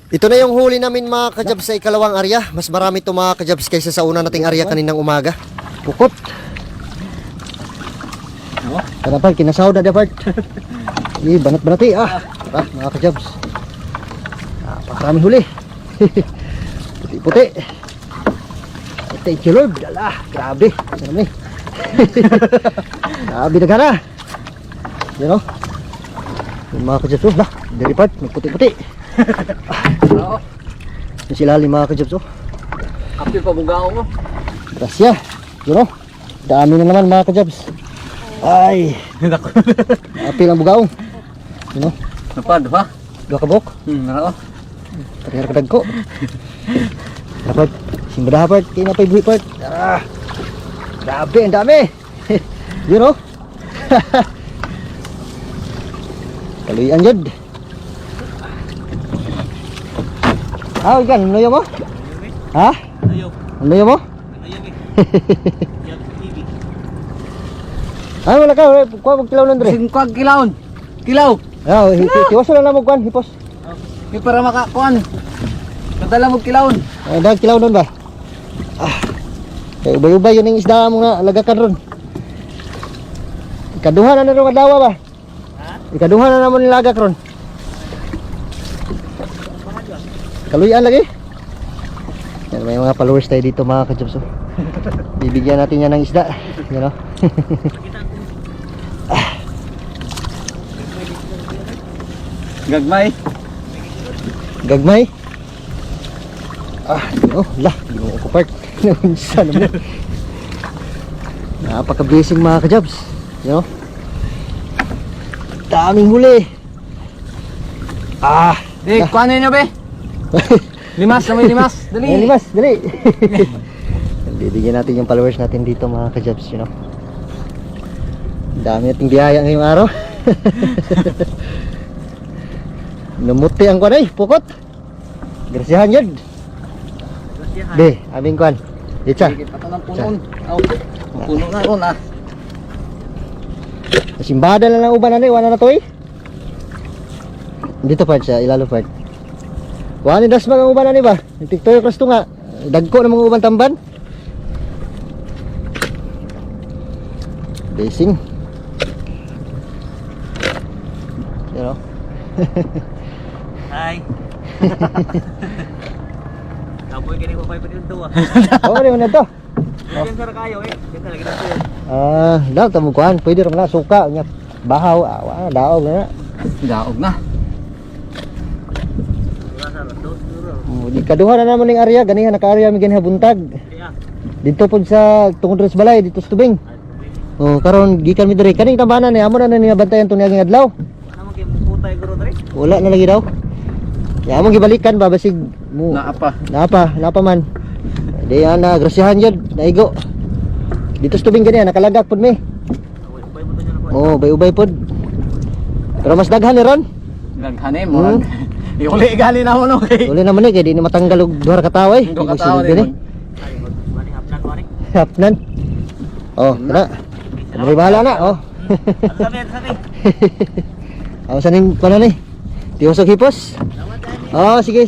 Ito na yung huli namin mga kajabs sa ikalawang area. Mas marami ito mga kajabs kaysa sa una nating area kaninang umaga. Pukot. Kanapal, kinasaw na dapat. Banat-banati Tara mga kajabs. Maraming huli. Puti-puti. Thank you Lord. Ala, grabe. Sarap ni. Grabe na gana. Yan o. Yung mga kajabs lah, dari part, may puti-puti. Yung silalim mga kajabs Kapil pa bugao mo. Grasya. Yun o. Dami na naman mga kajabs. Ay. Apil ang bugaong. Yun o. Napad ba? Dua kabok. Nako. Parehar kadag ko. Dapat. Simba dapat. Kaya na pa'y buhi part. Grabe. Ang dami. Yun o. Kaluyan jud. Ikan, ano mo? Ha? Ano mo? Wala ka, kuha mo kilaw nun dre. Singkwag kilawon. Kilaw. Tiwas na lang mo kuhan, hipos. Di para makakuan. Kadala mo kilawon. Dahil kilaw nun ba? Kaya ubay-ubay yun yung isda mo nga, lagakan ron. Ikaduhan na rin adlaw ba? Ikaduhan na naman nilagak ron. Kaluyan lagi. Yan, may mga followers tayo dito mga kajabs. Bibigyan natin yan ng isda. Yan o. Gagmay. Gagmay. Lah, hindi mo ako part. Naunsa naman. Napaka-blessing mga kajabs. Yan o. Daming huli. Kuhanin nyo be. Limas, may limas. Dali. Ay, limas, dali. Bibigyan natin yung followers natin dito mga kajabs, you know. Dami nating biyaya ngayong araw. Numuti ang kwan pukot. Grasyahan yun. Be, aming kwan. Itcha. Patang punon. Puno na ron Simbada na lang uban na wala na to Dito part siya, ilalo part. Wala ni dasma ang uban na ba? Nagtiktoy cross to nga. Dagko na mga uban tamban. Basing. You know. Hi. Apoy kini ko pay pati duwa. Ano man to? Diyan sa kayo diyan lagi na. Daw tamo kuan, pwede ra na suka nya bahaw, wala daog na. Daog na. Di kaduha na naman ning area, ganihan naka-area mi ganiha buntag. Dito pod sa tungod sa balay dito sa tubing. Karon gikan mi diri kaning tambanan ni amo na niya bantayan tuni aging adlaw. Ano kay mukutay guro diri? Wala na lagi daw. Ya amo gibalikan ba basig mo. Naapa man. Di ana grasyahan jud, naigo. Dito sa tubing ganihan nakalagak pod mi. Ubay-ubay pod. Pero mas daghan ni ron. Daghan mo. Uli gali na mo no kay. Uli naman kay di ni matanggal og duha ka tawo Duha ka tawo ni. Hapnan. Tara. May bahala na, Ako saning pala ni. Tiwasog hipos. Sige.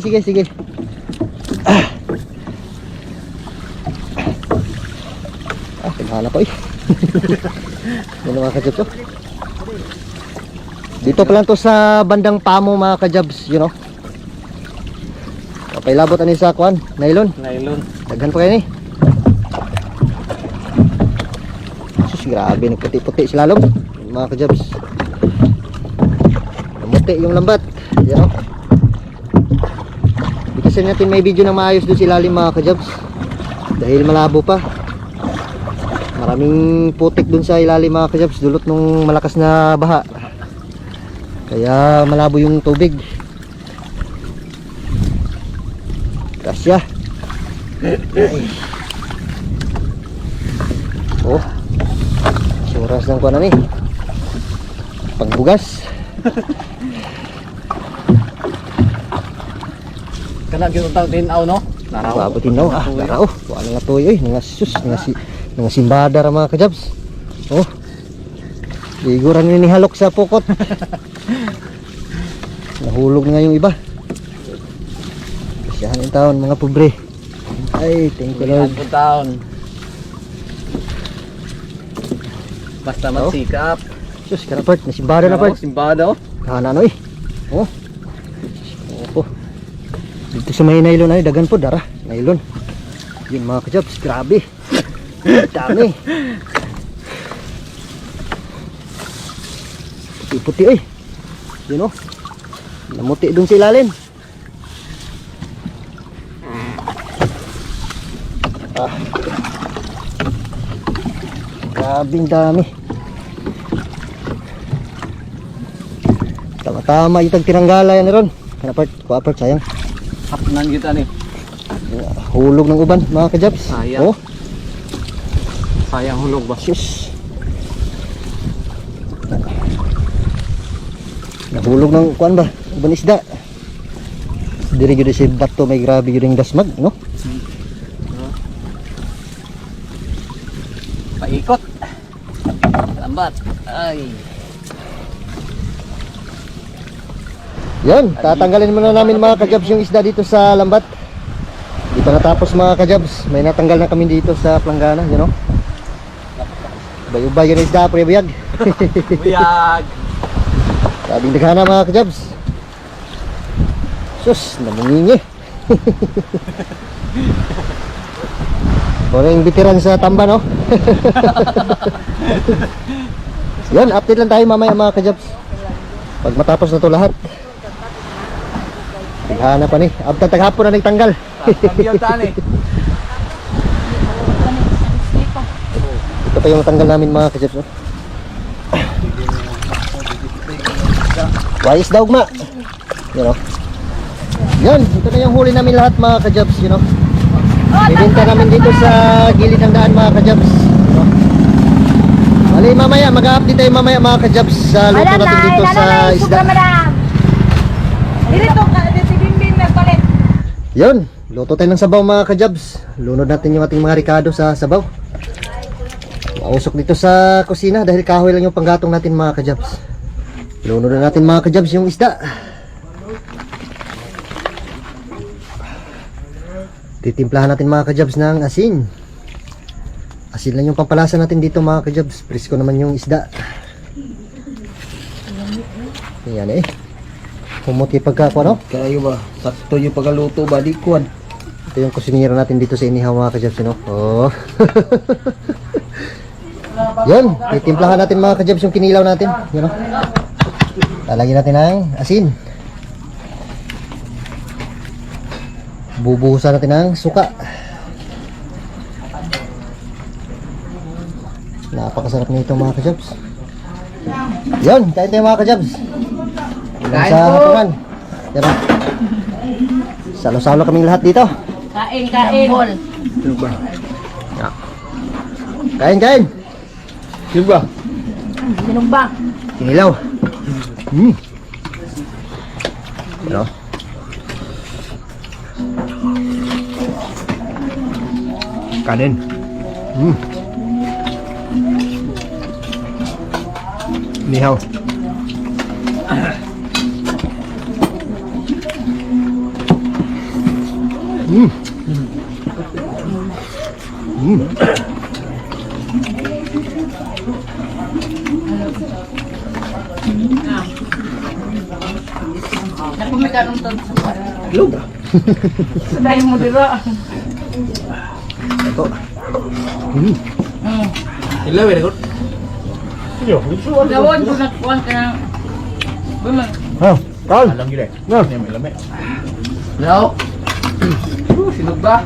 Tinghala pa Yan mga kajabs Dito pa lang to sa bandang Pamo mga kajabs, you know. Pailabot ani sa kuan, nylon. Daghan pa kayo ni. Sus, grabe nagputi-puti si lalong mga kajabs. Namuti yung lambat, you know. Di kasi natin may video na maayos doon si lalim mga kajabs. Dahil malabo pa. Maraming putik dun sa ilalim mga kajabs, dulot nung malakas na baha. Kaya malabo yung tubig. Kasya. Suras ng kuwan na ni. Pagbugas. Kana gyud tang tinaw no? Naraw. Tinaw naraw. Wala nga toy nga sus, nga simbada ra mga kajabs. Liguran ni halok sa pukot. Nahulog na nga yung iba. Diyan yung taon mga pobre. Ay, thank you Lord. Ang taon. Basta magsikap. Sus, karapart, nasimbara na part. Simbada oh. Kana ano eh. Oh. Opo. Dito sa may nylon ay dagan po dara. Nylon. Yun mga kajabs, grabe. Dami. Puti-puti eh. Yun oh. Namuti dun sa ilalim. Ah. Grabing dami. Tama-tama yung tagtiranggala yan ron. Kanapart, kuapart sayang. Hapnan kita ni. Hulog ng uban mga kajabs. Sayang. Oh, Sayang hulog ba? sus. Nahulog ng kuan ba? Uban isda. Diri gyud si bato may grabe gyud yung dasmag, no? Paikot. Lambat. Ay. Yan, tatanggalin muna namin mga kajabs yung isda dito sa lambat. Dito natapos mga kajabs. May natanggal na kami dito sa planggana, you know. Bay-ubay yun yung isda, pre-buyag. Buyag. Sabing daghana mga kajabs. Sus, namungingi. Wala yung bitiran sa tamba, no? Yan, update lang tayo mamaya mga kajabs. Pag matapos na to lahat. Daghana pa ni. Abta taghapon na nagtanggal. Kambiyaw tani. Ito pa yung tanggal namin mga kajabs, no? Wais daw ma. You know. Yan, ito na yung huli namin lahat mga kajabs, you know. Bibenta namin dito sa gilid ng daan mga kajabs, you know. Bali mamaya, mag-update tayo mamaya mga kajabs sa luto natin dito sa isda. Dito ka, dito bimbing na palit. Yun, luto tayo ng sabaw mga kajabs. Lunod natin yung ating mga ricado sa sabaw. Mausok dito sa kusina dahil kahoy lang yung panggatong natin mga kajabs. Lunod na natin mga kajabs yung isda. Titimplahan natin mga kajabs ng asin. Asin lang yung pampalasa natin dito mga kajabs. Presko naman yung isda. Yan eh. Pumuti pagkakuha, no? Kayo ba? Sakto yung pagkaluto ba? Di kuwan. Ito yung kusinira natin dito sa inihaw mga kajabs, no? Oh. Yan, titimplahan natin mga kajabs yung kinilaw natin. Yan, no? Lalagyan natin ng asin. Bubuhusan natin ng suka. Napakasarap nito mga kajabs. Yan, kain tayo mga kajabs. Kain Sa po. hapunan. Yan, no? Salo-salo kaming lahat dito. Kain, kain. Sino ba? Kain. Sino ba? Sinong ba? Kinilaw. Ano? Kanin. Nihaw. Nakumitan ng todo sa kwat. Lug. Saday mo dira. Ito. Hello, very good. Gawon ko nagkuhan ka ng... Bumang. Ha, Carl. Alam gila. No. May lame. No. Sino ba?